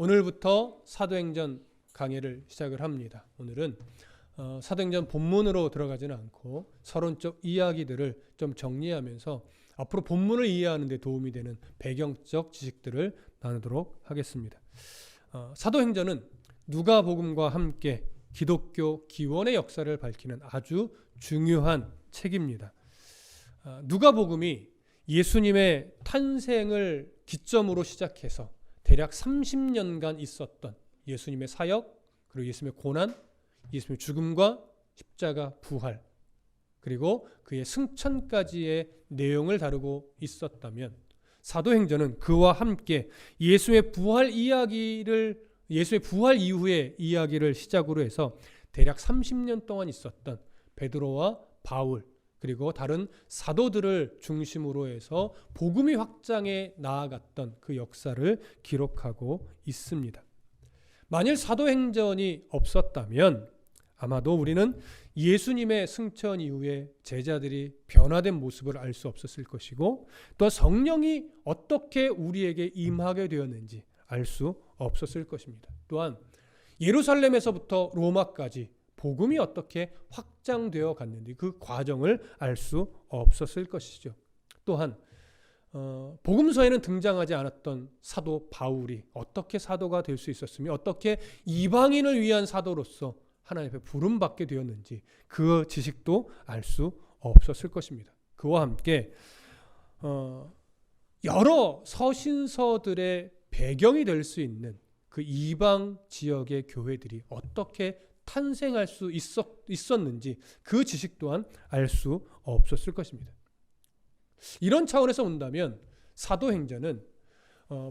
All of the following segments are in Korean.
오늘부터 사도행전 강의를 시작을 합니다. 오늘은 사도행전 본문으로 들어가지는 않고 서론적 이야기들을 좀 정리하면서 앞으로 본문을 이해하는 데 도움이 되는 배경적 지식들을 나누도록 하겠습니다. 사도행전은 누가복음과 함께 기독교 기원의 역사를 밝히는 아주 중요한 책입니다. 누가복음이 예수님의 탄생을 기점으로 시작해서 대략 30년간 있었던 예수님의 사역, 그리고 예수님의 고난, 예수님의 죽음과 십자가 부활, 그리고 그의 승천까지의 내용을 다루고 있었다면 사도행전은 그와 함께 예수의 부활 이후의 이야기를 시작으로 해서 대략 30년 동안 있었던 베드로와 바울, 그리고 다른 사도들을 중심으로 해서 복음이 확장해 나아갔던 그 역사를 기록하고 있습니다. 만일 사도행전이 없었다면 아마도 우리는 예수님의 승천 이후에 제자들이 변화된 모습을 알 수 없었을 것이고, 또 성령이 어떻게 우리에게 임하게 되었는지 알 수 없었을 것입니다. 또한 예루살렘에서부터 로마까지 복음이 어떻게 확장되어 갔는지 그 과정을 알 수 없었을 것이죠. 또한 복음서에는 등장하지 않았던 사도 바울이 어떻게 사도가 될 수 있었으며 어떻게 이방인을 위한 사도로서 하나님 앞에 부름받게 되었는지 그 지식도 알 수 없었을 것입니다. 그와 함께 여러 서신서들의 배경이 될 수 있는 그 이방 지역의 교회들이 어떻게 탄생할 수 있었는지 그 지식 또한 알 수 없었을 것입니다. 이런 차원에서 본다면 사도행전은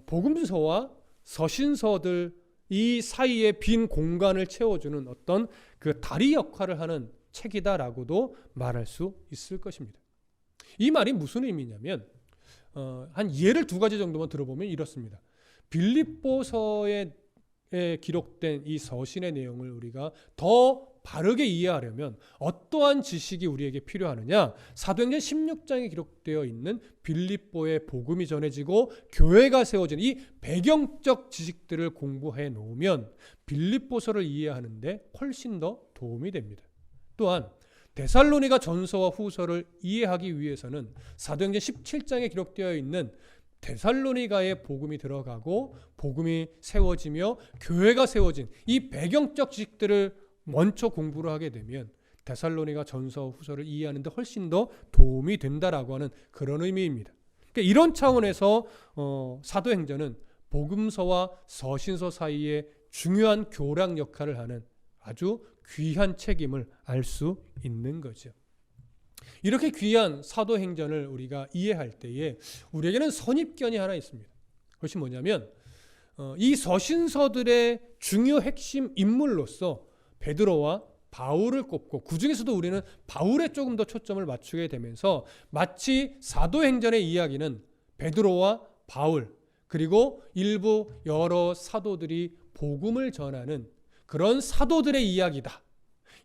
복음서와 서신서들 이 사이에 빈 공간을 채워주는 어떤 그 다리 역할을 하는 책이다라고도 말할 수 있을 것입니다. 이 말이 무슨 의미냐면 한 예를 두 가지 정도만 들어보면 이렇습니다. 빌립보서에 기록된 이 서신의 내용을 우리가 더 바르게 이해하려면 어떠한 지식이 우리에게 필요하느냐? 사도행전 16장에 기록되어 있는 빌립보의 복음이 전해지고 교회가 세워진 이 배경적 지식들을 공부해 놓으면 빌립보서를 이해하는데 훨씬 더 도움이 됩니다. 또한 데살로니가 전서와 후서를 이해하기 위해서는 사도행전 17장에 기록되어 있는 데살로니가의 복음이 들어가고 복음이 세워지며 교회가 세워진 이 배경적 지식들을 먼저 공부를 하게 되면 데살로니가 전서 후서를 이해하는 데 훨씬 더 도움이 된다라고 하는 그런 의미입니다. 그러니까 이런 차원에서 사도행전은 복음서와 서신서 사이에 중요한 교량 역할을 하는 아주 귀한 책임을 알 수 있는 거죠. 이렇게 귀한 사도행전을 우리가 이해할 때에 우리에게는 선입견이 하나 있습니다. 그것이 뭐냐면 이 서신서들의 중요 핵심 인물로서 베드로와 바울을 꼽고 그 중에서도 우리는 바울에 조금 더 초점을 맞추게 되면서 마치 사도행전의 이야기는 베드로와 바울 그리고 일부 여러 사도들이 복음을 전하는 그런 사도들의 이야기다.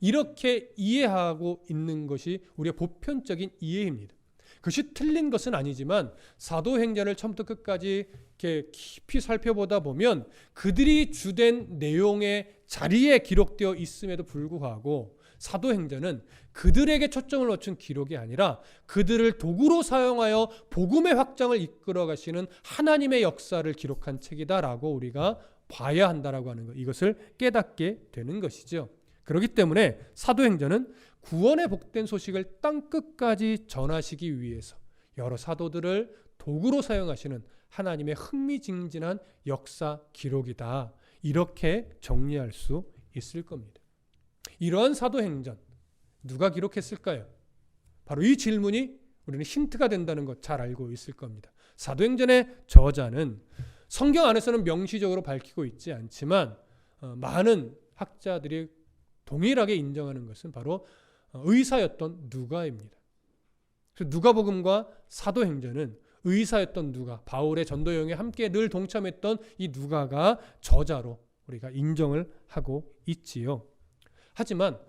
이렇게 이해하고 있는 것이 우리의 보편적인 이해입니다. 그것이 틀린 것은 아니지만 사도행전을 처음부터 끝까지 이렇게 깊이 살펴보다 보면 그들이 주된 내용의 자리에 기록되어 있음에도 불구하고 사도행전은 그들에게 초점을 맞춘 기록이 아니라 그들을 도구로 사용하여 복음의 확장을 이끌어 가시는 하나님의 역사를 기록한 책이다라고 우리가 봐야 한다라고 하는 것, 이것을 깨닫게 되는 것이죠. 그렇기 때문에 사도행전은 구원의 복된 소식을 땅끝까지 전하시기 위해서 여러 사도들을 도구로 사용하시는 하나님의 흥미진진한 역사 기록이다. 이렇게 정리할 수 있을 겁니다. 이러한 사도행전 누가 기록했을까요? 바로 이 질문이 우리는 힌트가 된다는 것 잘 알고 있을 겁니다. 사도행전의 저자는 성경 안에서는 명시적으로 밝히고 있지 않지만 많은 학자들이 동일하게 인정하는 것은 바로 의사였던 누가입니다. 그래서 누가복음과 사도행전은 의사였던 누가, 바울의 전도 여행에 함께 늘 동참했던 이 누가가 저자로 우리가 인정을 하고 있지요. 하지만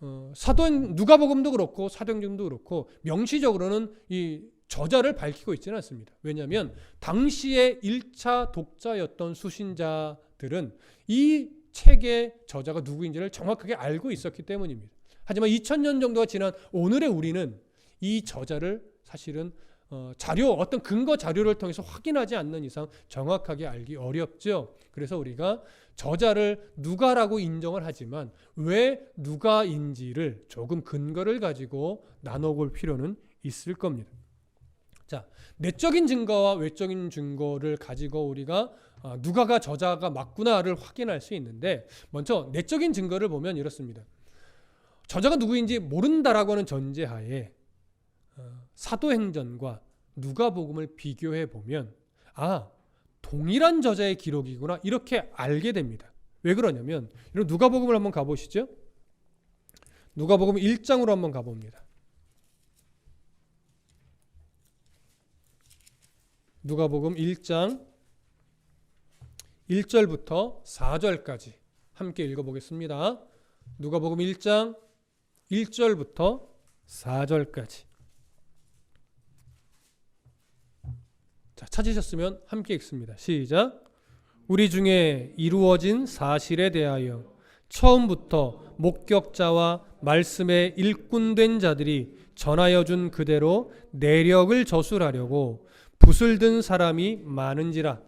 누가복음도 그렇고 사도행전도 그렇고 명시적으로는 이 저자를 밝히고 있지는 않습니다. 왜냐하면 당시에 1차 독자였던 수신자 사람들은 이 책의 저자가 누구인지를 정확하게 알고 있었기 때문입니다. 하지만 2000년 정도가 지난 오늘의 우리는 이 저자를 사실은 어떤 근거 자료를 통해서 확인하지 않는 이상 정확하게 알기 어렵죠. 그래서 우리가 저자를 누가라고 인정을 하지만 왜 누가인지를 조금 근거를 가지고 나눠볼 필요는 있을 겁니다. 자, 내적인 증거와 외적인 증거를 가지고 우리가 누가가 저자가 맞구나를 확인할 수 있는데, 먼저 내적인 증거를 보면 이렇습니다. 저자가 누구인지 모른다라고 하는 전제하에 사도행전과 누가복음을 비교해 보면 동일한 저자의 기록이구나 이렇게 알게 됩니다. 왜 그러냐면 누가복음을 한번 가보시죠. 누가복음 1장으로 한번 가봅니다. 누가복음 1장 1절부터 4절까지 함께 읽어보겠습니다. 누가복음 1장 1절부터 4절까지. 자, 찾으셨으면 함께 읽습니다. 시작. 우리 중에 이루어진 사실에 대하여 처음부터 목격자와 말씀에 일꾼된 자들이 전하여 준 그대로 내력을 저술하려고 붓을 든 사람이 많은지라.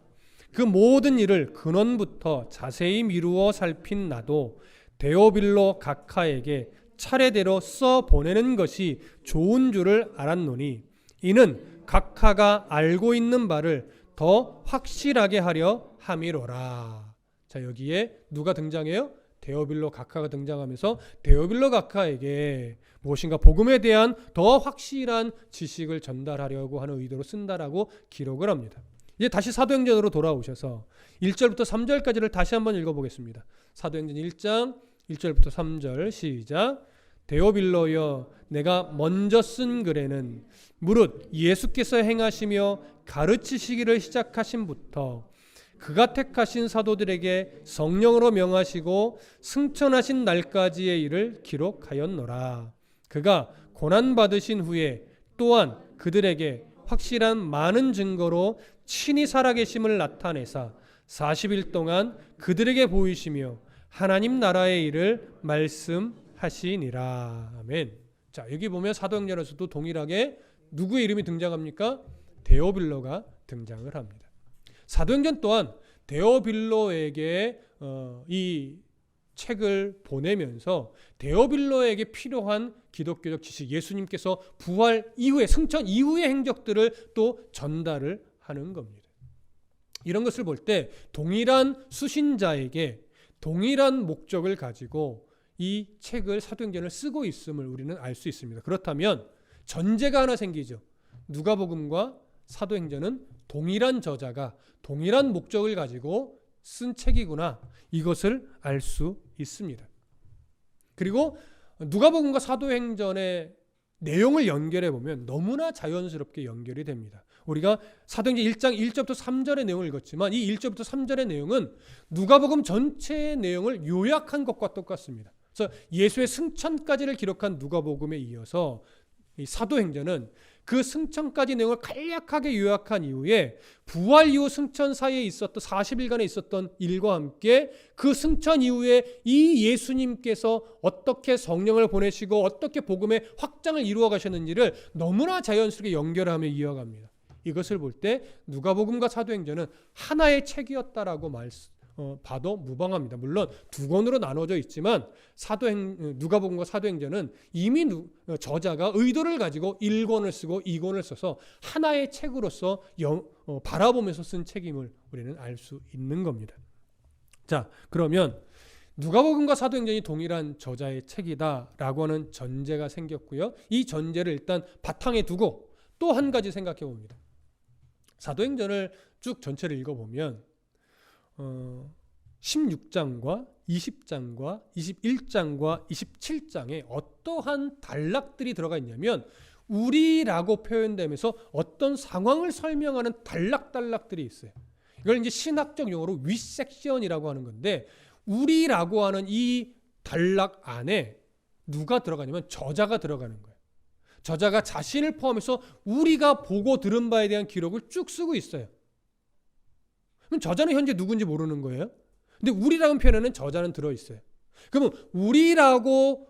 그 모든 일을 근원부터 자세히 미루어 살핀 나도 데오빌로 각하에게 차례대로 써 보내는 것이 좋은 줄을 알았노니 이는 각하가 알고 있는 바를 더 확실하게 하려 함이로라. 자, 여기에 누가 등장해요? 데오빌로 각하가 등장하면서 데오빌로 각하에게 무엇인가 복음에 대한 더 확실한 지식을 전달하려고 하는 의도로 쓴다라고 기록을 합니다. 이제 다시 사도행전으로 돌아오셔서 1절부터 3절까지를 다시 한번 읽어보겠습니다. 사도행전 1장 1절부터 3절 시작. 데오빌로여, 내가 먼저 쓴 글에는 무릇 예수께서 행하시며 가르치시기를 시작하신부터 그가 택하신 사도들에게 성령으로 명하시고 승천하신 날까지의 일을 기록하였노라. 그가 고난받으신 후에 또한 그들에게 확실한 많은 증거로 친히 살아계심을 나타내사 40일 동안 그들에게 보이시며 하나님 나라의 일을 말씀하시니라. 아멘. 자, 여기 보면 사도행전에서도 동일하게 누구의 이름이 등장합니까? 데오빌로가 등장을 합니다. 사도행전 또한 데오빌로에게 이 책을 보내면서 데오빌로에게 필요한 기독교적 지식, 예수님께서 부활 이후에 승천 이후의 행적들을 또 전달을 하는 겁니다. 이런 것을 볼 때 동일한 수신자에게 동일한 목적을 가지고 이 책을 사도행전을 쓰고 있음을 우리는 알 수 있습니다. 그렇다면 전제가 하나 생기죠. 누가복음과 사도행전은 동일한 저자가 동일한 목적을 가지고 쓴 책이구나, 이것을 알 수 있습니다. 그리고 누가복음과 사도행전의 내용을 연결해 보면 너무나 자연스럽게 연결이 됩니다. 우리가 사도행전 1장 1절부터 3절의 내용을 읽었지만 이 1절부터 3절의 내용은 누가복음 전체의 내용을 요약한 것과 똑같습니다. 그래서 예수의 승천까지를 기록한 누가복음에 이어서 이 사도행전은 그 승천까지 내용을 간략하게 요약한 이후에 부활 이후 승천 사이에 있었던 40일간에 있었던 일과 함께 그 승천 이후에 이 예수님께서 어떻게 성령을 보내시고 어떻게 복음의 확장을 이루어 가셨는지를 너무나 자연스럽게 연결하며 이어갑니다. 이것을 볼 때 누가복음과 사도행전은 하나의 책이었다라고 봐도 무방합니다. 물론 두 권으로 나눠져 있지만 누가복음과 사도행전은 이미 저자가 의도를 가지고 1권을 쓰고 2권을 써서 하나의 책으로서 바라보면서 쓴 책임을 우리는 알 수 있는 겁니다. 자, 그러면 누가복음과 사도행전이 동일한 저자의 책이다라고 하는 전제가 생겼고요. 이 전제를 일단 바탕에 두고 또 한 가지 생각해 봅니다. 사도행전을 쭉 전체를 읽어보면 16장과 20장과 21장과 27장에 어떠한 단락들이 들어가 있냐면 우리라고 표현되면서 어떤 상황을 설명하는 단락들이 있어요. 이걸 이제 신학적 용어로 위섹션이라고 하는 건데, 우리라고 하는 이 단락 안에 누가 들어가냐면 저자가 들어가는 거예요. 저자가 자신을 포함해서 우리가 보고 들은 바에 대한 기록을 쭉 쓰고 있어요. 그럼 저자는 현재 누군지 모르는 거예요? 근데 우리라는 표현에는 저자는 들어있어요. 그러면 우리라고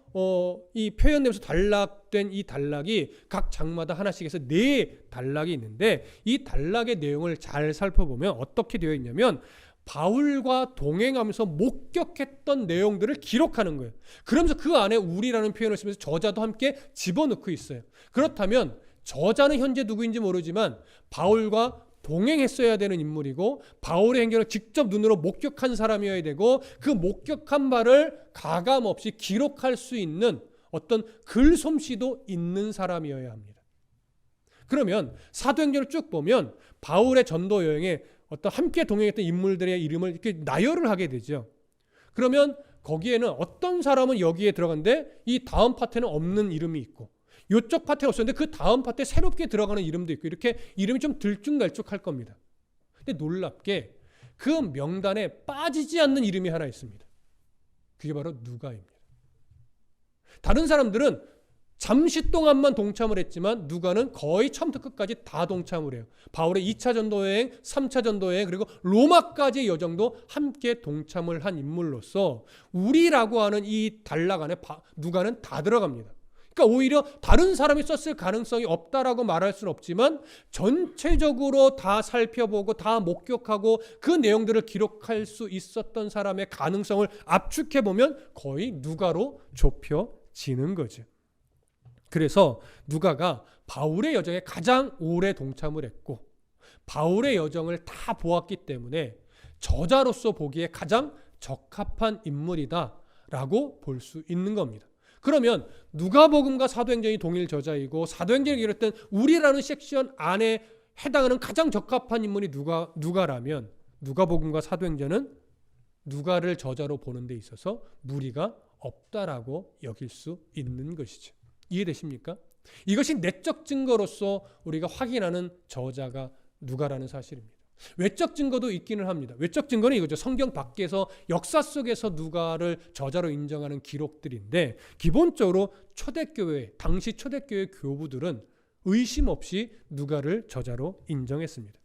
이 표현되면서 단락된 이 단락이 각 장마다 하나씩 해서 4단락이 있는데 이 단락의 내용을 잘 살펴보면 어떻게 되어 있냐면 바울과 동행하면서 목격했던 내용들을 기록하는 거예요. 그러면서 그 안에 우리라는 표현을 쓰면서 저자도 함께 집어넣고 있어요. 그렇다면 저자는 현재 누구인지 모르지만 바울과 동행했어야 되는 인물이고 바울의 행적을 직접 눈으로 목격한 사람이어야 되고 그 목격한 바를 가감없이 기록할 수 있는 어떤 글솜씨도 있는 사람이어야 합니다. 그러면 사도행전을 쭉 보면 바울의 전도 여행에 어떤 함께 동행했던 인물들의 이름을 이렇게 나열을 하게 되죠. 그러면 거기에는 어떤 사람은 여기에 들어갔는데 이 다음 파트에는 없는 이름이 있고 이쪽 파트에 없었는데 그 다음 파트에 새롭게 들어가는 이름도 있고 이렇게 이름이 좀 들쭉날쭉할 겁니다. 근데 놀랍게 그 명단에 빠지지 않는 이름이 하나 있습니다. 그게 바로 누가입니다. 다른 사람들은 잠시 동안만 동참을 했지만 누가는 거의 처음부터 끝까지 다 동참을 해요. 바울의 2차 전도여행, 3차 전도여행 그리고 로마까지의 여정도 함께 동참을 한 인물로서 우리라고 하는 이 단락 안에 누가는 다 들어갑니다. 그러니까 오히려 다른 사람이 썼을 가능성이 없다라고 말할 수는 없지만 전체적으로 다 살펴보고 다 목격하고 그 내용들을 기록할 수 있었던 사람의 가능성을 압축해보면 거의 누가로 좁혀지는 거죠. 그래서 누가가 바울의 여정에 가장 오래 동참을 했고 바울의 여정을 다 보았기 때문에 저자로서 보기에 가장 적합한 인물이다라고 볼 수 있는 겁니다. 그러면 누가복음과 사도행전이 동일 저자이고 사도행전을 기록했던 우리라는 섹션 안에 해당하는 가장 적합한 인물이 누가라면 누가복음과 사도행전은 누가를 저자로 보는 데 있어서 무리가 없다라고 여길 수 있는 것이죠. 이해되십니까? 이것이 내적 증거로서 우리가 확인하는 저자가 누가라는 사실입니다. 외적 증거도 있기는 합니다. 외적 증거는 이거죠. 성경 밖에서 역사 속에서 누가를 저자로 인정하는 기록들인데 기본적으로 초대교회, 당시 초대교회 교부들은 의심 없이 누가를 저자로 인정했습니다.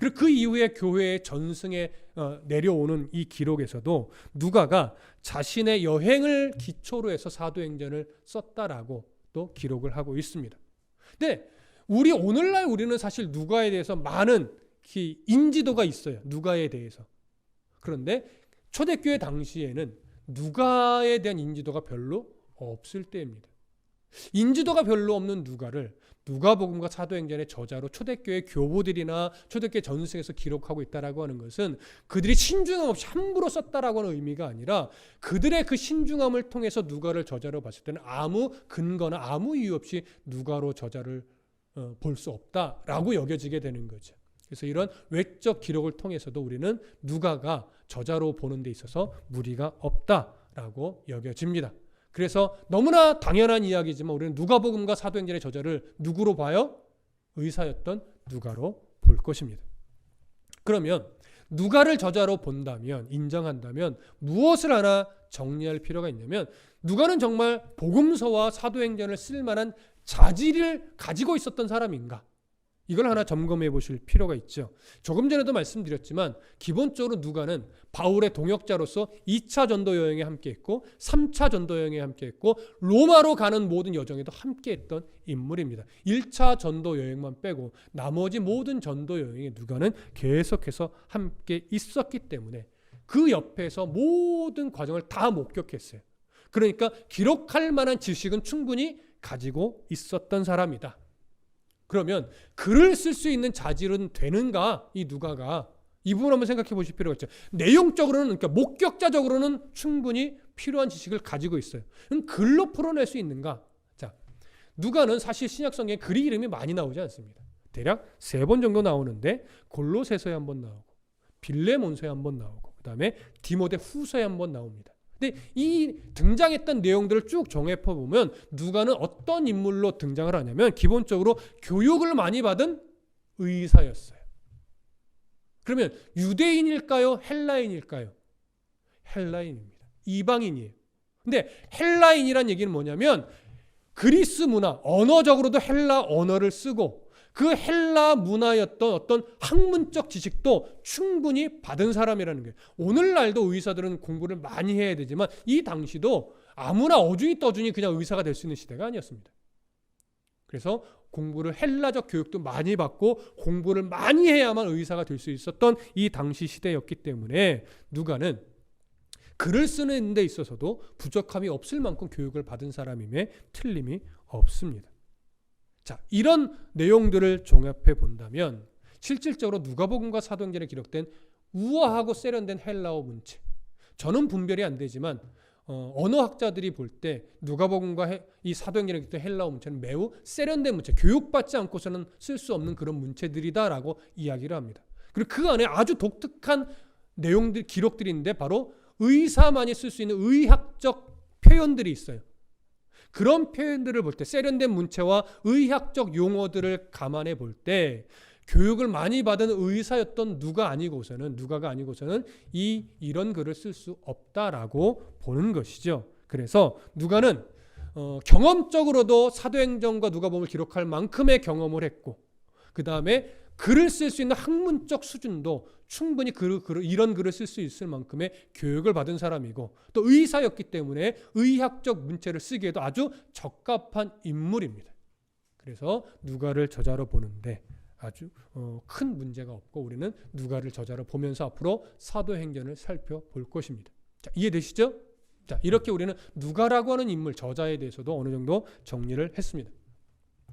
그리고 그 이후에 교회의 전승에 내려오는 이 기록에서도 누가가 자신의 여행을 기초로 해서 사도행전을 썼다라고 또 기록을 하고 있습니다. 근데 오늘날 우리는 사실 누가에 대해서 많은 인지도가 있어요. 누가에 대해서. 그런데 초대교회 당시에는 누가에 대한 인지도가 별로 없을 때입니다. 인지도가 별로 없는 누가를 누가복음과 사도행전의 저자로 초대교회 교부들이나 초대교회 전승에서 기록하고 있다라고 하는 것은 그들이 신중함 없이 함부로 썼다라고 하는 의미가 아니라 그들의 그 신중함을 통해서 누가를 저자로 봤을 때는 아무 근거나 아무 이유 없이 누가로 저자를 볼 수 없다라고 여겨지게 되는 거죠. 그래서 이런 외적 기록을 통해서도 우리는 누가가 저자로 보는 데 있어서 무리가 없다라고 여겨집니다. 그래서 너무나 당연한 이야기지만 우리는 누가복음과 사도행전의 저자를 누구로 봐요? 의사였던 누가로 볼 것입니다. 그러면 누가를 저자로 본다면, 인정한다면 무엇을 하나 정리할 필요가 있냐면 누가는 정말 복음서와 사도행전을 쓸 만한 자질을 가지고 있었던 사람인가? 이걸 하나 점검해 보실 필요가 있죠. 조금 전에도 말씀드렸지만 기본적으로 누가는 바울의 동역자로서 2차 전도 여행에 함께했고 3차 전도 여행에 함께했고 로마로 가는 모든 여정에도 함께했던 인물입니다. 1차 전도 여행만 빼고 나머지 모든 전도 여행에 누가는 계속해서 함께 있었기 때문에 그 옆에서 모든 과정을 다 목격했어요. 그러니까 기록할 만한 지식은 충분히 가지고 있었던 사람이다. 그러면 글을 쓸 수 있는 자질은 되는가? 이 누가가 이 부분 한번 생각해 보실 필요가 있죠. 내용적으로는 그러니까 목격자적으로는 충분히 필요한 지식을 가지고 있어요. 그럼 글로 풀어낼 수 있는가? 자, 누가는 사실 신약성경에 글이 이름이 많이 나오지 않습니다. 대략 3번 정도 나오는데 골로새서에 한번 나오고 빌레몬서에 한번 나오고 그다음에 디모데 후서에 한번 나옵니다. 근데 이 등장했던 내용들을 쭉 정해 보면 누가는 어떤 인물로 등장을 하냐면 기본적으로 교육을 많이 받은 의사였어요. 그러면 유대인일까요? 헬라인일까요? 헬라인입니다. 이방인이에요. 근데 헬라인이란 얘기는 뭐냐면 그리스 문화, 언어적으로도 헬라 언어를 쓰고 그 헬라 문화였던 어떤 학문적 지식도 충분히 받은 사람이라는 거예요. 오늘날도 의사들은 공부를 많이 해야 되지만 이 당시도 아무나 어중이 떠중이 그냥 의사가 될 수 있는 시대가 아니었습니다. 그래서 공부를 헬라적 교육도 많이 받고 공부를 많이 해야만 의사가 될 수 있었던 이 당시 시대였기 때문에 누가는 글을 쓰는 데 있어서도 부족함이 없을 만큼 교육을 받은 사람임에 틀림이 없습니다. 자, 이런 내용들을 종합해 본다면 실질적으로 누가복음과 사도행전에 기록된 우아하고 세련된 헬라어 문체, 저는 분별이 안 되지만 언어학자들이 볼 때 누가복음과 이 사도행전에 기록된 헬라어 문체는 매우 세련된 문체, 교육받지 않고서는 쓸 수 없는 그런 문체들이다라고 이야기를 합니다. 그리고 그 안에 아주 독특한 내용들, 기록들이 있는데 바로 의사만이 쓸 수 있는 의학적 표현들이 있어요. 그런 표현들을 볼 때 세련된 문체와 의학적 용어들을 감안해 볼 때 교육을 많이 받은 의사였던 누가가 아니고서는 이런 글을 쓸 수 없다라고 보는 것이죠. 그래서 누가는 경험적으로도 사도행전과 누가복음을 기록할 만큼의 경험을 했고, 그 다음에 글을 쓸 수 있는 학문적 수준도 충분히 이런 글을 쓸 수 있을 만큼의 교육을 받은 사람이고, 또 의사였기 때문에 의학적 문체를 쓰기에도 아주 적합한 인물입니다. 그래서 누가를 저자로 보는데 아주 큰 문제가 없고, 우리는 누가를 저자로 보면서 앞으로 사도행전을 살펴볼 것입니다. 자, 이해되시죠? 자, 이렇게 우리는 누가라고 하는 인물, 저자에 대해서도 어느 정도 정리를 했습니다.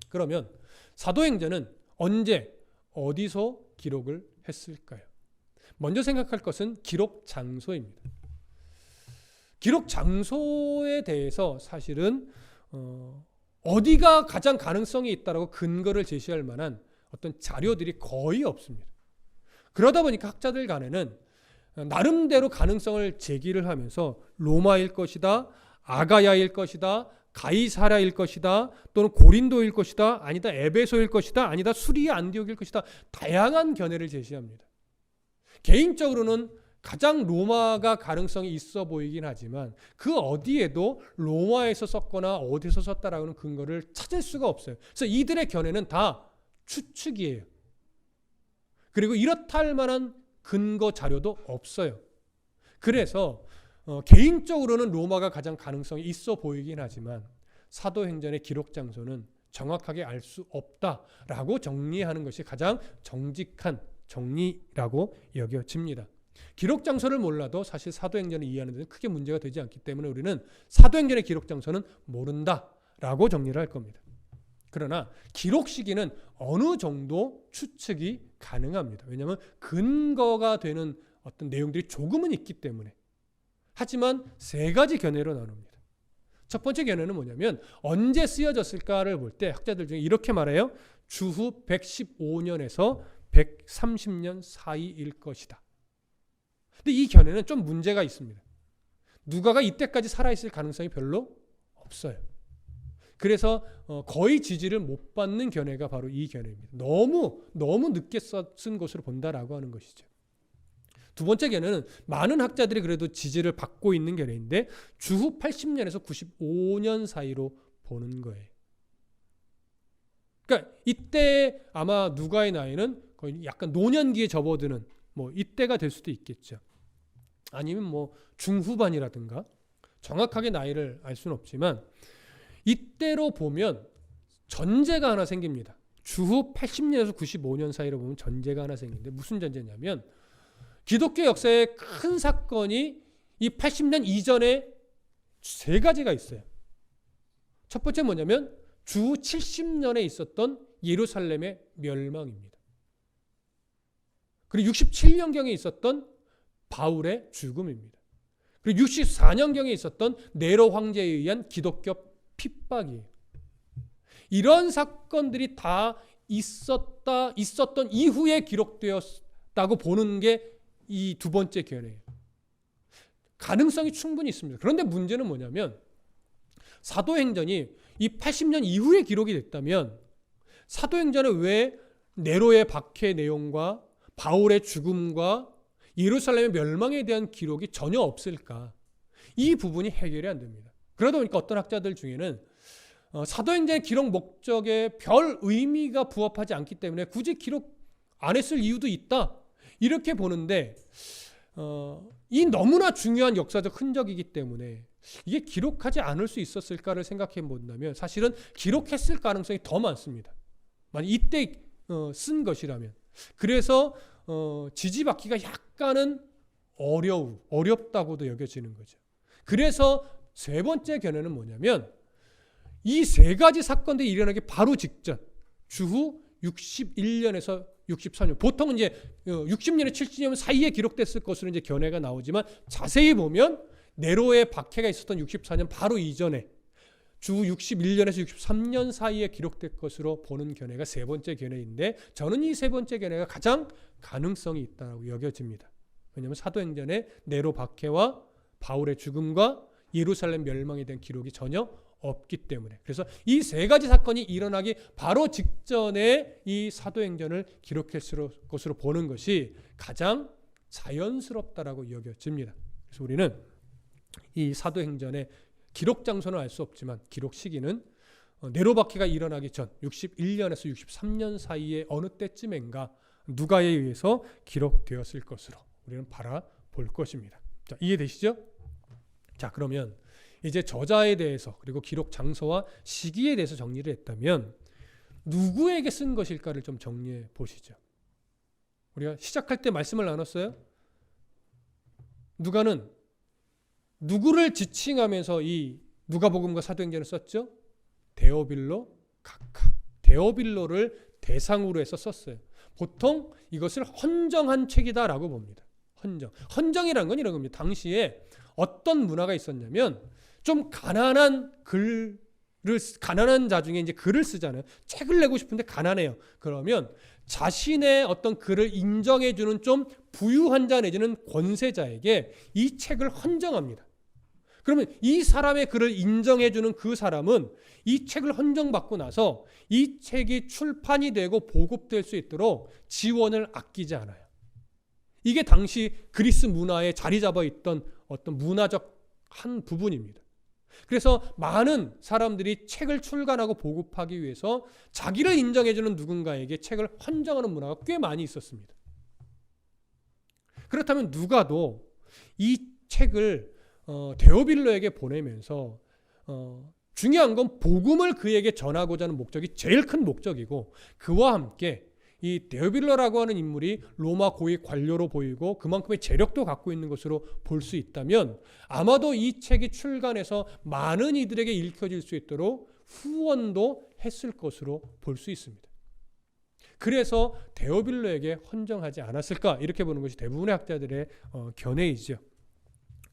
그러면 사도행전은 언제 어디서 기록을 했을까요? 먼저 생각할 것은 기록 장소입니다. 기록 장소에 대해서 사실은 어디가 가장 가능성이 있다라고 근거를 제시할 만한 어떤 자료들이 거의 없습니다. 그러다 보니까 학자들 간에는 나름대로 가능성을 제기를 하면서 로마일 것이다, 아가야일 것이다, 가이사랴일 것이다, 또는 고린도일 것이다, 아니다 에베소일 것이다, 아니다 수리아 안디옥일 것이다, 다양한 견해를 제시합니다. 개인적으로는 가장 로마가 가능성이 있어 보이긴 하지만 그 어디에도 로마에서 썼거나 어디서 썼다라는 근거를 찾을 수가 없어요. 그래서 이들의 견해는 다 추측이에요. 그리고 이렇다 할 만한 근거 자료도 없어요. 그래서 개인적으로는 로마가 가장 가능성이 있어 보이긴 하지만 사도행전의 기록 장소는 정확하게 알 수 없다라고 정리하는 것이 가장 정직한 정리라고 여겨집니다. 기록 장소를 몰라도 사실 사도행전을 이해하는 데는 크게 문제가 되지 않기 때문에 우리는 사도행전의 기록 장소는 모른다라고 정리를 할 겁니다. 그러나 기록 시기는 어느 정도 추측이 가능합니다. 왜냐하면 근거가 되는 어떤 내용들이 조금은 있기 때문에. 하지만 세 가지 견해로 나눕니다. 첫 번째 견해는 뭐냐면 언제 쓰여졌을까를 볼 때 학자들 중에 이렇게 말해요. 주후 115년에서 130년 사이일 것이다. 근데 이 견해는 좀 문제가 있습니다. 누가가 이때까지 살아있을 가능성이 별로 없어요. 그래서 거의 지지를 못 받는 견해가 바로 이 견해입니다. 너무 늦게 쓴 것으로 본다라고 하는 것이죠. 두 번째 견해는 많은 학자들이 그래도 지지를 받고 있는 견해인데 주후 80년에서 95년 사이로 보는 거예요. 그러니까 이때 아마 누가의 나이는 거의 약간 노년기에 접어드는 이때가 될 수도 있겠죠. 아니면 중후반이라든가 정확하게 나이를 알 수는 없지만 이때로 보면 전제가 하나 생깁니다. 주후 80년에서 95년 사이로 보면 전제가 하나 생기는데 무슨 전제냐면 기독교 역사의 큰 사건이 이 80년 이전에 세 가지가 있어요. 첫 번째 뭐냐면 주후 70년에 있었던 예루살렘의 멸망입니다. 그리고 67년경에 있었던 바울의 죽음입니다. 그리고 64년경에 있었던 네로 황제에 의한 기독교 핍박이에요. 이런 사건들이 다 있었던 이후에 기록되었다고 보는 게 이 두 번째 견해예요. 가능성이 충분히 있습니다. 그런데 문제는 뭐냐면 사도행전이 이 80년 이후에 기록이 됐다면 사도행전에 왜 네로의 박해 내용과 바울의 죽음과 예루살렘의 멸망에 대한 기록이 전혀 없을까? 이 부분이 해결이 안 됩니다. 그러다 보니까 어떤 학자들 중에는 사도행전의 기록 목적에 별 의미가 부합하지 않기 때문에 굳이 기록 안 했을 이유도 있다. 이렇게 보는데 이 너무나 중요한 역사적 흔적이기 때문에 이게 기록하지 않을 수 있었을까를 생각해 본다면 사실은 기록했을 가능성이 더 많습니다. 만약 이때 쓴 것이라면. 그래서 지지받기가 약간은 어렵다고도 여겨지는 거죠. 그래서 세 번째 견해는 뭐냐면 이 세 가지 사건들이 일어나기 바로 직전 주후 61년에서 64년, 보통은 이제 60년에 70년 사이에 기록됐을 것으로 이제 견해가 나오지만 자세히 보면 네로의 박해가 있었던 64년 바로 이전에 주 61년에서 63년 사이에 기록될 것으로 보는 견해가 세 번째 견해인데 저는 이 세 번째 견해가 가장 가능성이 있다고 여겨집니다. 왜냐하면 사도행전에 네로 박해와 바울의 죽음과 예루살렘 멸망에 대한 기록이 전혀 없기 때문에. 그래서 이 세 가지 사건이 일어나기 바로 직전에 이 사도행전을 기록했을 것으로 보는 것이 가장 자연스럽다라고 여겨집니다. 그래서 우리는 이 사도행전의 기록 장소는 알 수 없지만 기록 시기는 네로 박해가 일어나기 전 61년에서 63년 사이에 어느 때쯤인가 누가에 의해서 기록되었을 것으로 우리는 바라볼 것입니다. 자, 이해되시죠? 자, 그러면 이제 저자에 대해서 그리고 기록 장소와 시기에 대해서 정리를 했다면 누구에게 쓴 것일까를 좀 정리해 보시죠. 우리가 시작할 때 말씀을 나눴어요. 누가는 누구를 지칭하면서 이 누가복음과 사도행전을 썼죠? 데오빌로 각하, 데오빌로를 대상으로 해서 썼어요. 보통 이것을 헌정한 책이다라고 봅니다. 헌정이라는 건 이런 겁니다. 당시에 어떤 문화가 있었냐면 좀 가난한 자 중에 이제 글을 쓰잖아요. 책을 내고 싶은데 가난해요. 그러면 자신의 어떤 글을 인정해주는 좀 부유한 자 내지는 권세자에게 이 책을 헌정합니다. 그러면 이 사람의 글을 인정해주는 그 사람은 이 책을 헌정받고 나서 이 책이 출판이 되고 보급될 수 있도록 지원을 아끼지 않아요. 이게 당시 그리스 문화에 자리 잡아 있던 어떤 문화적 한 부분입니다. 그래서 많은 사람들이 책을 출간하고 보급하기 위해서 자기를 인정해주는 누군가에게 책을 헌정하는 문화가 꽤 많이 있었습니다. 그렇다면 누가도 이 책을 데오빌로에게 보내면서 중요한 건 복음을 그에게 전하고자 하는 목적이 제일 큰 목적이고 그와 함께 이 데오빌로라고 하는 인물이 로마 고위 관료로 보이고 그만큼의 재력도 갖고 있는 것으로 볼 수 있다면 아마도 이 책이 출간해서 많은 이들에게 읽혀질 수 있도록 후원도 했을 것으로 볼 수 있습니다. 그래서 데오빌로에게 헌정하지 않았을까 이렇게 보는 것이 대부분의 학자들의 견해이죠.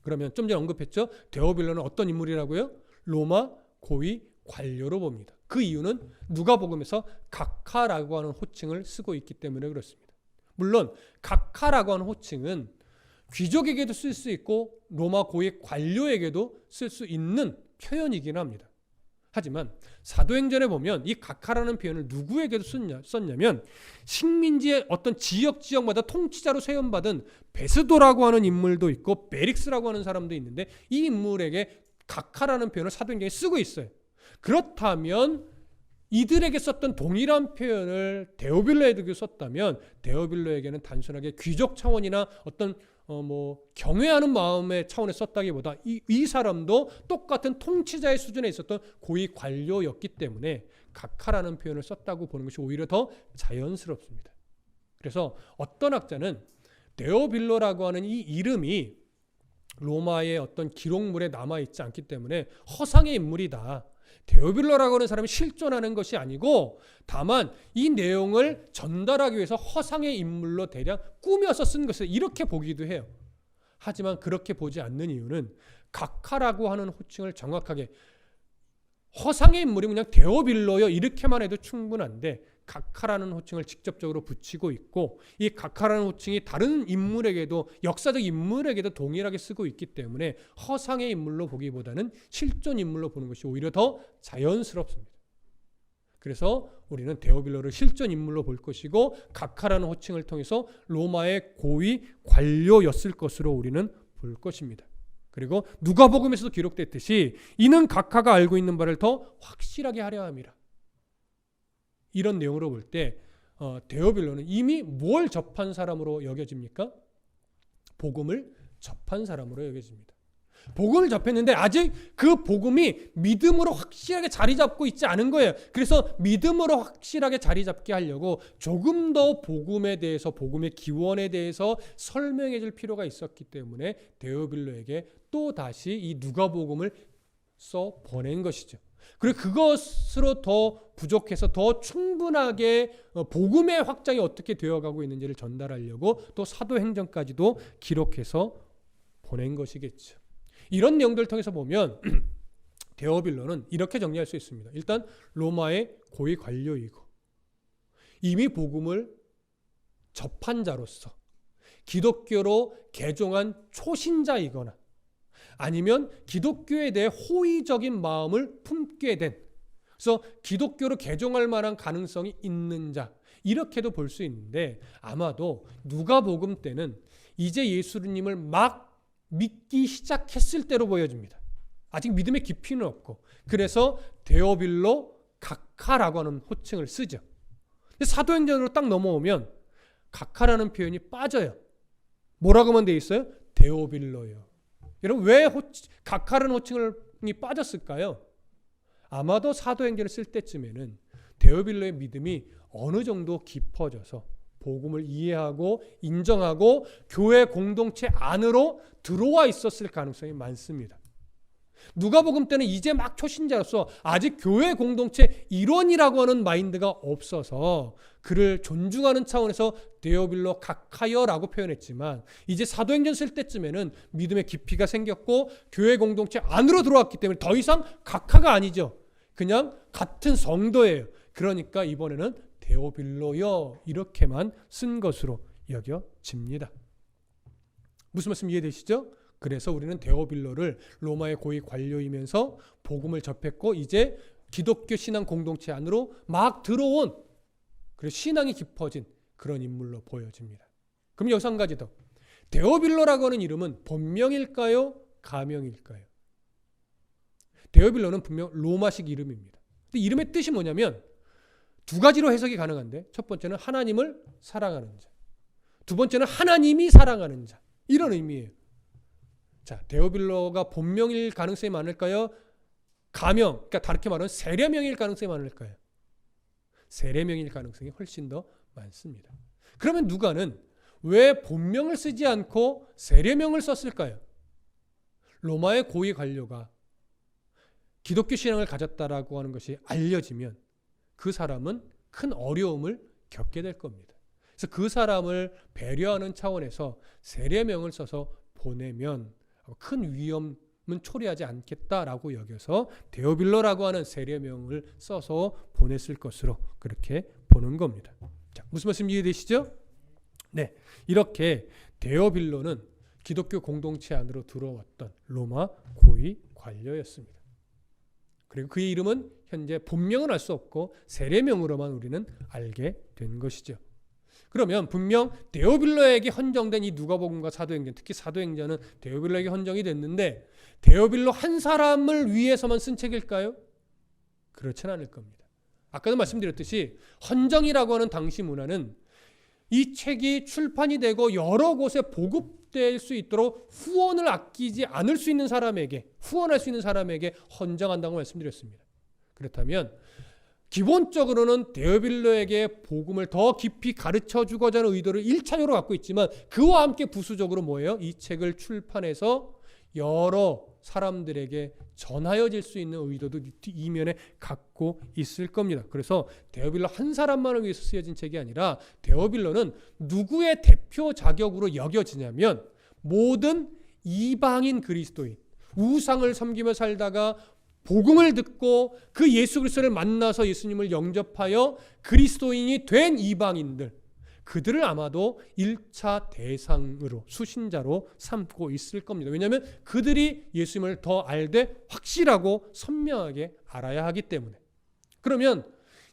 그러면 좀 전에 언급했죠. 데오빌로는 어떤 인물이라고요? 로마 고위 관료로 봅니다. 그 이유는 누가복음에서 각하라고 하는 호칭을 쓰고 있기 때문에 그렇습니다. 물론 각하라고 하는 호칭은 귀족에게도 쓸 수 있고 로마 고위 관료에게도 쓸 수 있는 표현이긴 합니다. 하지만 사도행전에 보면 이 각하라는 표현을 누구에게도 썼냐면 식민지의 어떤 지역마다 통치자로 세움받은 베스도라고 하는 인물도 있고 베릭스라고 하는 사람도 있는데 이 인물에게 각하라는 표현을 사도행전에 쓰고 있어요. 그렇다면 이들에게 썼던 동일한 표현을 데오빌로에게 썼다면 데오빌로에게는 단순하게 귀족 차원이나 어떤 경외하는 마음의 차원에 썼다기보다 이 사람도 똑같은 통치자의 수준에 있었던 고위 관료였기 때문에 각하라는 표현을 썼다고 보는 것이 오히려 더 자연스럽습니다. 그래서 어떤 학자는 데오빌로라고 하는 이 이름이 로마의 어떤 기록물에 남아있지 않기 때문에 허상의 인물이다. 데오빌로라고 하는 사람이 실존하는 것이 아니고 다만 이 내용을 전달하기 위해서 허상의 인물로 대략 꾸며서 쓴 것을 이렇게 보기도 해요. 하지만 그렇게 보지 않는 이유는 각하라고 하는 호칭을 정확하게 허상의 인물이 그냥 데오빌로요 이렇게만 해도 충분한데 각하라는 호칭을 직접적으로 붙이고 있고 이 각하라는 호칭이 다른 인물에게도 역사적 인물에게도 동일하게 쓰고 있기 때문에 허상의 인물로 보기보다는 실존 인물로 보는 것이 오히려 더 자연스럽습니다. 그래서 우리는 데오빌로를 실존 인물로 볼 것이고 각하라는 호칭을 통해서 로마의 고위 관료였을 것으로 우리는 볼 것입니다. 그리고 누가복음에서도 기록됐듯이 이는 각하가 알고 있는 바를 더 확실하게 하려 함이라. 이런 내용으로 볼 때 데오빌로는 이미 뭘 접한 사람으로 여겨집니까? 복음을 접한 사람으로 여겨집니다. 복음을 접했는데 아직 그 복음이 믿음으로 확실하게 자리 잡고 있지 않은 거예요. 그래서 믿음으로 확실하게 자리 잡게 하려고 조금 더 복음에 대해서, 복음의 기원에 대해서 설명해 줄 필요가 있었기 때문에 데오빌로에게 또 다시 이 누가복음을 써 보낸 것이죠. 그리고 그것으로 더 부족해서 더 충분하게 복음의 확장이 어떻게 되어가고 있는지를 전달하려고 또 사도행전까지도 기록해서 보낸 것이겠죠. 이런 내용들을 통해서 보면 데오빌로는 이렇게 정리할 수 있습니다. 일단 로마의 고위 관료이고 이미 복음을 접한 자로서 기독교로 개종한 초신자이거나 아니면 기독교에 대해 호의적인 마음을 품게 된, 그래서 기독교로 개종할 만한 가능성이 있는 자, 이렇게도 볼 수 있는데 아마도 누가복음 때는 이제 예수님을 막 믿기 시작했을 때로 보여집니다. 아직 믿음의 깊이는 없고, 그래서 데오빌로 각하라고 하는 호칭을 쓰죠. 근데 사도행전으로 딱 넘어오면 각하라는 표현이 빠져요. 뭐라고만 돼 있어요? 데오빌로요. 여러분 왜 각하라는 호칭이 빠졌을까요? 아마도 사도행전을 쓸 때쯤에는 데오빌로의 믿음이 어느 정도 깊어져서 복음을 이해하고 인정하고 교회 공동체 안으로 들어와 있었을 가능성이 많습니다. 누가복음 때는 이제 막 초신자로서 아직 교회 공동체 일원이라고 하는 마인드가 없어서 그를 존중하는 차원에서 데오빌로 각하여라고 표현했지만 이제 사도행전 쓸 때쯤에는 믿음의 깊이가 생겼고 교회 공동체 안으로 들어왔기 때문에 더 이상 각하가 아니죠. 그냥 같은 성도예요. 그러니까 이번에는 데오빌로여 이렇게만 쓴 것으로 여겨집니다. 무슨 말씀 이해되시죠? 그래서 우리는 데오빌로를 로마의 고위 관료이면서 복음을 접했고 이제 기독교 신앙 공동체 안으로 막 들어온, 그리고 신앙이 깊어진 그런 인물로 보여집니다. 그럼 여기서 한 가지 더. 데오빌로라고 하는 이름은 본명일까요? 가명일까요? 데오빌로는 분명 로마식 이름입니다. 근데 이름의 뜻이 뭐냐면 두 가지로 해석이 가능한데, 첫 번째는 하나님을 사랑하는 자, 두 번째는 하나님이 사랑하는 자, 이런 의미예요. 자, 데오빌로가 본명일 가능성이 많을까요? 가명, 그러니까 다르게 말하면 세례명일 가능성이 많을까요? 세례명일 가능성이 훨씬 더 많습니다. 그러면 누가는 왜 본명을 쓰지 않고 세례명을 썼을까요? 로마의 고위 관료가 기독교 신앙을 가졌다라고 하는 것이 알려지면 그 사람은 큰 어려움을 겪게 될 겁니다. 그래서 그 사람을 배려하는 차원에서 세례명을 써서 보내면 큰 위험은 초래하지 않겠다라고 여겨서 데오빌로라고 하는 세례명을 써서 보냈을 것으로 그렇게 보는 겁니다. 자, 무슨 말씀 이해되시죠? 네, 이렇게 데오빌로는 기독교 공동체 안으로 들어왔던 로마 고위 관료였습니다. 그리고 그의 이름은 현재 본명은 알 수 없고 세례명으로만 우리는 알게 된 것이죠. 그러면 분명 데오빌로에게 헌정된 이 누가복음과 사도행전, 특히 사도행전은 데오빌로에게 헌정이 됐는데 데오빌로 한 사람을 위해서만 쓴 책일까요? 그렇지는 않을 겁니다. 아까도 말씀드렸듯이 헌정이라고 하는 당시 문화는 이 책이 출판이 되고 여러 곳에 보급될 수 있도록 후원을 아끼지 않을 수 있는 사람에게, 후원할 수 있는 사람에게 헌정한다고 말씀드렸습니다. 그렇다면 기본적으로는 데오빌로에게 복음을 더 깊이 가르쳐 주고자 하는 의도를 1차적으로 갖고 있지만 그와 함께 부수적으로 뭐예요? 이 책을 출판해서 여러 사람들에게 전하여질 수 있는 의도도 이면에 갖고 있을 겁니다. 그래서 데오빌로 한 사람만을 위해서 쓰여진 책이 아니라 데오빌로는 누구의 대표 자격으로 여겨지냐면 모든 이방인 그리스도인, 우상을 섬기며 살다가 복음을 듣고 그 예수 그리스도를 만나서 예수님을 영접하여 그리스도인이 된 이방인들, 그들을 아마도 1차 대상으로, 수신자로 삼고 있을 겁니다. 왜냐하면 그들이 예수님을 더 알되 확실하고 선명하게 알아야 하기 때문에. 그러면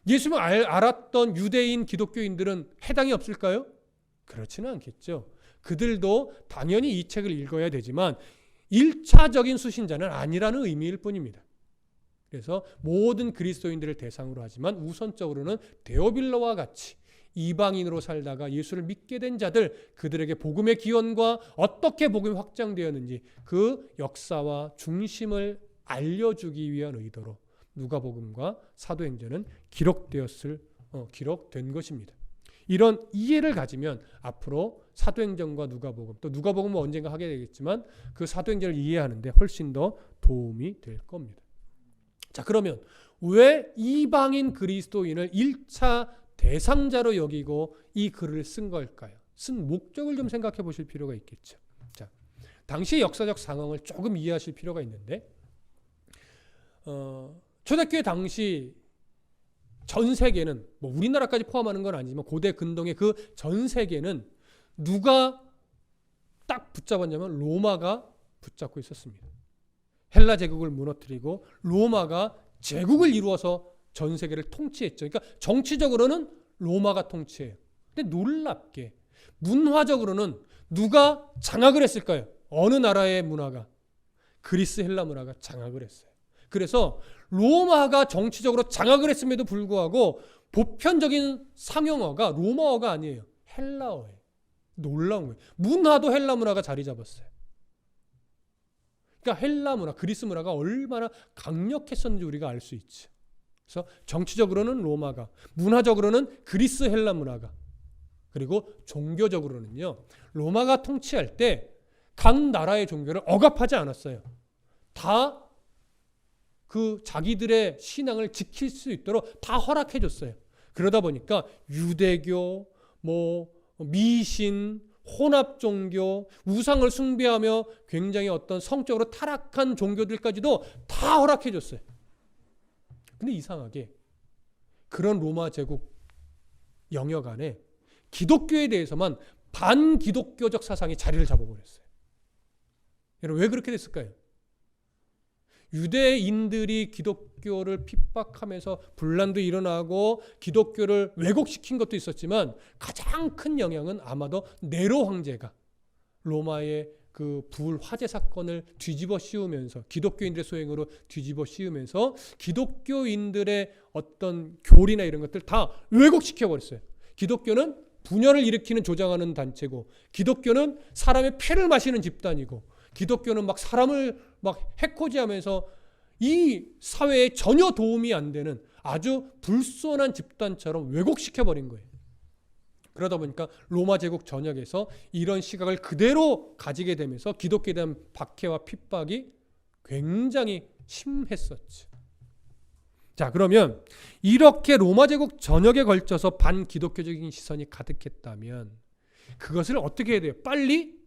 예수님을 알았던 유대인 기독교인들은 해당이 없을까요? 그렇지는 않겠죠. 그들도 당연히 이 책을 읽어야 되지만 1차적인 수신자는 아니라는 의미일 뿐입니다. 그래서 모든 그리스도인들을 대상으로 하지만 우선적으로는 데오빌로와 같이 이방인으로 살다가 예수를 믿게 된 자들, 그들에게 복음의 기원과 어떻게 복음이 확장되었는지 그 역사와 중심을 알려주기 위한 의도로 누가복음과 사도행전은 기록된 것입니다. 이런 이해를 가지면 앞으로 사도행전과 누가복음, 또 누가복음은 언젠가 하게 되겠지만 그 사도행전을 이해하는데 훨씬 더 도움이 될 겁니다. 자, 그러면 왜 이방인 그리스도인을 1차 대상자로 여기고 이 글을 쓴 걸까요? 쓴 목적을 좀 생각해 보실 필요가 있겠죠. 자, 당시의 역사적 상황을 조금 이해하실 필요가 있는데 초대교회 당시 전 세계는 뭐 우리나라까지 포함하는 건 아니지만 고대 근동의 그 전 세계는 누가 딱 붙잡았냐면 로마가 붙잡고 있었습니다. 헬라 제국을 무너뜨리고 로마가 제국을 이루어서 전 세계를 통치했죠. 그러니까 정치적으로는 로마가 통치해요. 근데 놀랍게 문화적으로는 누가 장악을 했을까요? 어느 나라의 문화가? 그리스 헬라 문화가 장악을 했어요. 그래서 로마가 정치적으로 장악을 했음에도 불구하고 보편적인 상용어가 로마어가 아니에요. 헬라어예요. 놀라운 거예요. 문화도 헬라 문화가 자리 잡았어요. 그러니까 헬라 문화, 그리스 문화가 얼마나 강력했었는지 우리가 알 수 있죠. 그래서 정치적으로는 로마가, 문화적으로는 그리스 헬라 문화가, 그리고 종교적으로는요, 로마가 통치할 때 각 나라의 종교를 억압하지 않았어요. 다 그 자기들의 신앙을 지킬 수 있도록 다 허락해 줬어요. 그러다 보니까 유대교, 미신, 혼합 종교, 우상을 숭배하며 굉장히 어떤 성적으로 타락한 종교들까지도 다 허락해 줬어요. 근데 이상하게 그런 로마 제국 영역 안에 기독교에 대해서만 반기독교적 사상이 자리를 잡아버렸어요. 여러분, 왜 그렇게 됐을까요? 유대인들이 기독교를 핍박하면서 분란도 일어나고 기독교를 왜곡시킨 것도 있었지만 가장 큰 영향은 아마도 네로 황제가 로마의 그 불 화재 사건을 뒤집어 씌우면서, 기독교인들의 소행으로 뒤집어 씌우면서 기독교인들의 어떤 교리나 이런 것들 다 왜곡시켜 버렸어요. 기독교는 분열을 일으키는 조장하는 단체고, 기독교는 사람의 피를 마시는 집단이고, 기독교는 막 사람을 막 해코지하면서 이 사회에 전혀 도움이 안 되는 아주 불손한 집단처럼 왜곡시켜 버린 거예요. 그러다 보니까 로마 제국 전역에서 이런 시각을 그대로 가지게 되면서 기독교에 대한 박해와 핍박이 굉장히 심했었죠. 자, 그러면 이렇게 로마 제국 전역에 걸쳐서 반기독교적인 시선이 가득했다면 그것을 어떻게 해야 돼요? 빨리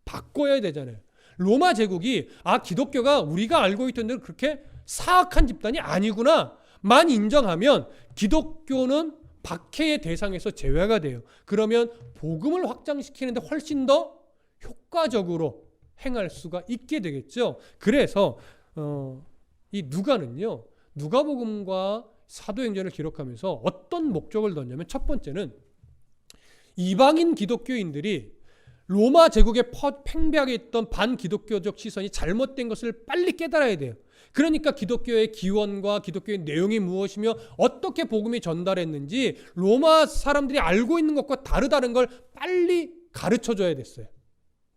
바꿔야 되잖아요. 로마 제국이 기독교가 우리가 알고 있던 대로 그렇게 사악한 집단이 아니구나 만 인정하면 기독교는 박해의 대상에서 제외가 돼요. 그러면 복음을 확장시키는데 훨씬 더 효과적으로 행할 수가 있게 되겠죠. 그래서 이 누가는요, 누가복음과 사도행전을 기록하면서 어떤 목적을 뒀냐면, 첫 번째는 이방인 기독교인들이 로마 제국에 팽배하게 있던 반기독교적 시선이 잘못된 것을 빨리 깨달아야 돼요. 그러니까 기독교의 기원과 기독교의 내용이 무엇이며 어떻게 복음이 전달했는지 로마 사람들이 알고 있는 것과 다르다는 걸 빨리 가르쳐줘야 됐어요.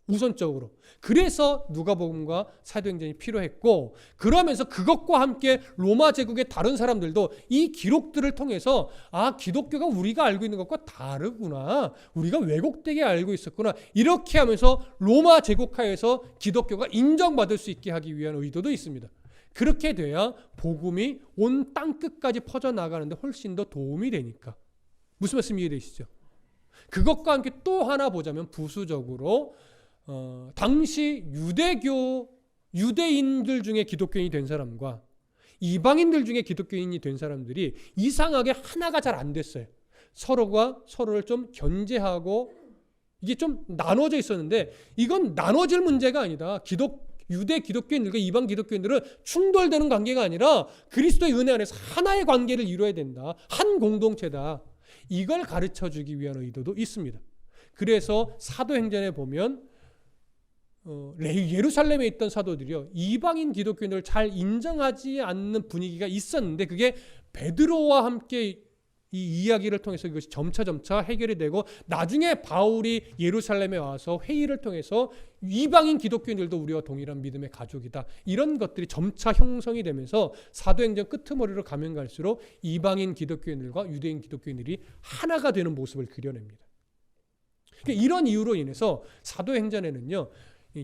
우선적으로. 그래서 누가복음과 사도행전이 필요했고, 그러면서 그것과 함께 로마 제국의 다른 사람들도 이 기록들을 통해서 기독교가 우리가 알고 있는 것과 다르구나, 우리가 왜곡되게 알고 있었구나, 이렇게 하면서 로마 제국하에서 기독교가 인정받을 수 있게 하기 위한 의도도 있습니다. 그렇게 돼야 복음이 온 땅끝까지 퍼져나가는데 훨씬 더 도움이 되니까. 무슨 말씀 이해되시죠? 그것과 함께 또 하나 보자면 부수적으로 당시 유대인들 중에 기독교인이 된 사람과 이방인들 중에 기독교인이 된 사람들이 이상하게 하나가 잘 안 됐어요. 서로가 서로를 좀 견제하고 이게 좀 나눠져 있었는데, 이건 나눠질 문제가 아니다. 유대 기독교인들과 이방 기독교인들은 충돌되는 관계가 아니라 그리스도의 은혜 안에서 하나의 관계를 이루어야 된다. 한 공동체다. 이걸 가르쳐주기 위한 의도도 있습니다. 그래서 사도행전에 보면 예루살렘에 있던 사도들이요, 이방인 기독교인들을 잘 인정하지 않는 분위기가 있었는데 그게 베드로와 함께 이 이야기를 통해서 이것이 점차 해결이 되고 나중에 바울이 예루살렘에 와서 회의를 통해서 이방인 기독교인들도 우리와 동일한 믿음의 가족이다, 이런 것들이 점차 형성이 되면서 사도행전 끄트머리로 가면 갈수록 이방인 기독교인들과 유대인 기독교인들이 하나가 되는 모습을 그려냅니다. 그러니까 이런 이유로 인해서 사도행전에는요,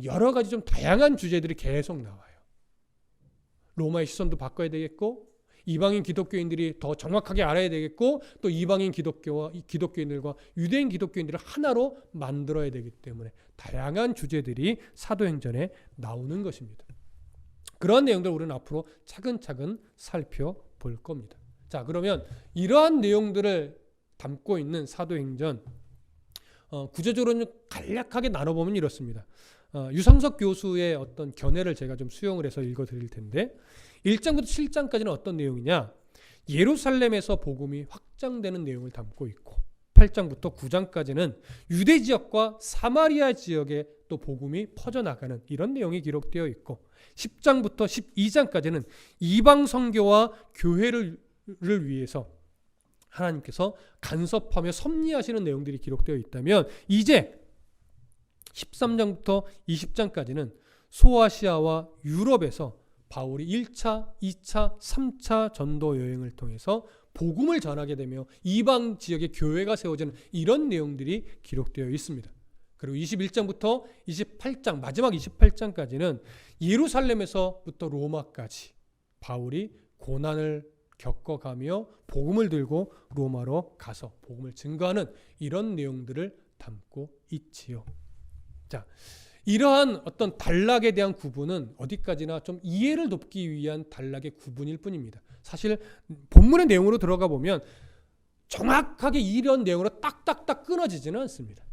여러 가지 좀 다양한 주제들이 계속 나와요. 로마의 시선도 바꿔야 되겠고, 이방인 기독교인들이 더 정확하게 알아야 되겠고, 또 이방인 기독교인들과 유대인 기독교인들을 하나로 만들어야 되기 때문에 다양한 주제들이 사도행전에 나오는 것입니다. 그러한 내용들을 우리는 앞으로 차근차근 살펴볼 겁니다. 자, 그러면 이러한 내용들을 담고 있는 사도행전, 구체적으로 간략하게 나눠보면 이렇습니다. 유상석 교수의 어떤 견해를 제가 좀 수용을 해서 읽어드릴 텐데, 1장부터 7장까지는 어떤 내용이냐? 예루살렘에서 복음이 확장되는 내용을 담고 있고, 8장부터 9장까지는 유대 지역과 사마리아 지역에 또 복음이 퍼져나가는 이런 내용이 기록되어 있고, 10장부터 12장까지는 이방 선교와 교회를 위해서 하나님께서 간섭하며 섭리하시는 내용들이 기록되어 있다면, 이제 13장부터 20장까지는 소아시아와 유럽에서 바울이 1차, 2차, 3차 전도 여행을 통해서 복음을 전하게 되며 이방 지역에 교회가 세워지는 이런 내용들이 기록되어 있습니다. 그리고 21장부터 28장, 마지막 28장까지는 예루살렘에서부터 로마까지 바울이 고난을 겪어가며 복음을 들고 로마로 가서 복음을 증거하는 이런 내용들을 담고 있지요. 자, 이러한 어떤 단락에 대한 구분은 어디까지나 좀 이해를 돕기 위한 단락의 구분일 뿐입니다. 사실 본문의 내용으로 들어가 보면 정확하게 이런 내용으로 딱딱딱 끊어지지는 않습니다.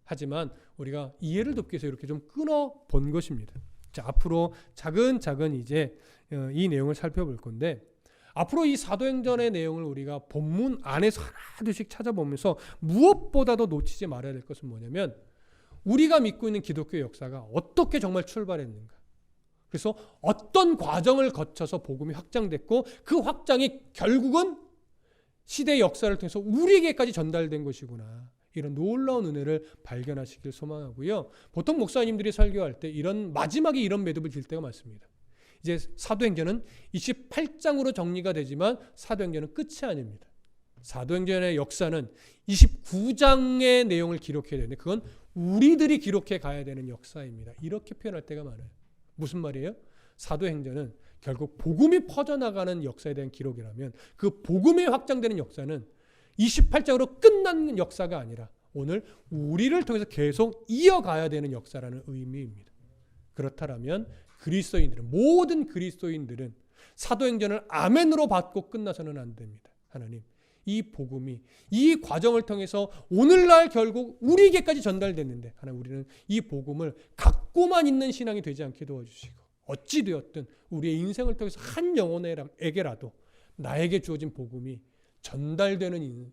하지만 우리가 이해를 돕기 위해서 이렇게 좀 끊어 본 것입니다. 자, 앞으로 차근차근 이제 이 내용을 살펴볼 건데, 앞으로 이 사도행전의 내용을 우리가 본문 안에서 하나둘씩 찾아보면서 무엇보다도 놓치지 말아야 될 것은 뭐냐면, 우리가 믿고 있는 기독교 역사가 어떻게 정말 출발했는가, 그래서 어떤 과정을 거쳐서 복음이 확장됐고 그 확장이 결국은 시대의 역사를 통해서 우리에게까지 전달된 것이구나, 이런 놀라운 은혜를 발견하시길 소망하고요. 보통 목사님들이 설교할 때 마지막에 이런 매듭을 질 때가 많습니다. 이제 사도행전은 28장으로 정리가 되지만 사도행전은 끝이 아닙니다. 사도행전의 역사는 29장의 내용을 기록해야 되는데 그건 우리들이 기록해 가야 되는 역사입니다. 이렇게 표현할 때가 많아요. 무슨 말이에요? 사도행전은 결국 복음이 퍼져나가는 역사에 대한 기록이라면, 그 복음이 확장되는 역사는 28장으로 끝난 역사가 아니라 오늘 우리를 통해서 계속 이어가야 되는 역사라는 의미입니다. 그렇다면 모든 그리스도인들은 사도행전을 아멘으로 받고 끝나서는 안 됩니다. 하나님, 이 복음이 이 과정을 통해서 오늘날 결국 우리에게까지 전달됐는데, 하나님, 우리는 이 복음을 갖고만 있는 신앙이 되지 않게 도와주시고, 어찌 되었든 우리의 인생을 통해서 한 영혼에게라도 나에게 주어진 복음이 전달되는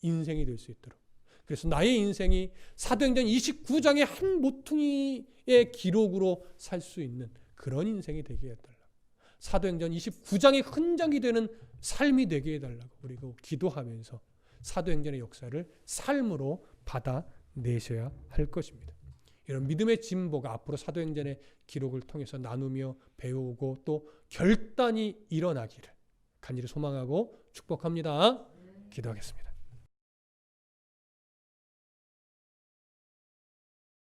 인생이 될 수 있도록, 그래서 나의 인생이 사도행전 29장의 한 모퉁이의 기록으로 살 수 있는 그런 인생이 되게 해달라고, 사도행전 29장의 흔적이 되는 삶이 되게 해달라고 우리가 기도하면서 사도행전의 역사를 삶으로 받아내셔야 할 것입니다. 이런 믿음의 진보가 앞으로 사도행전의 기록을 통해서 나누며 배우고 또 결단이 일어나기를 간절히 소망하고 축복합니다. 기도하겠습니다.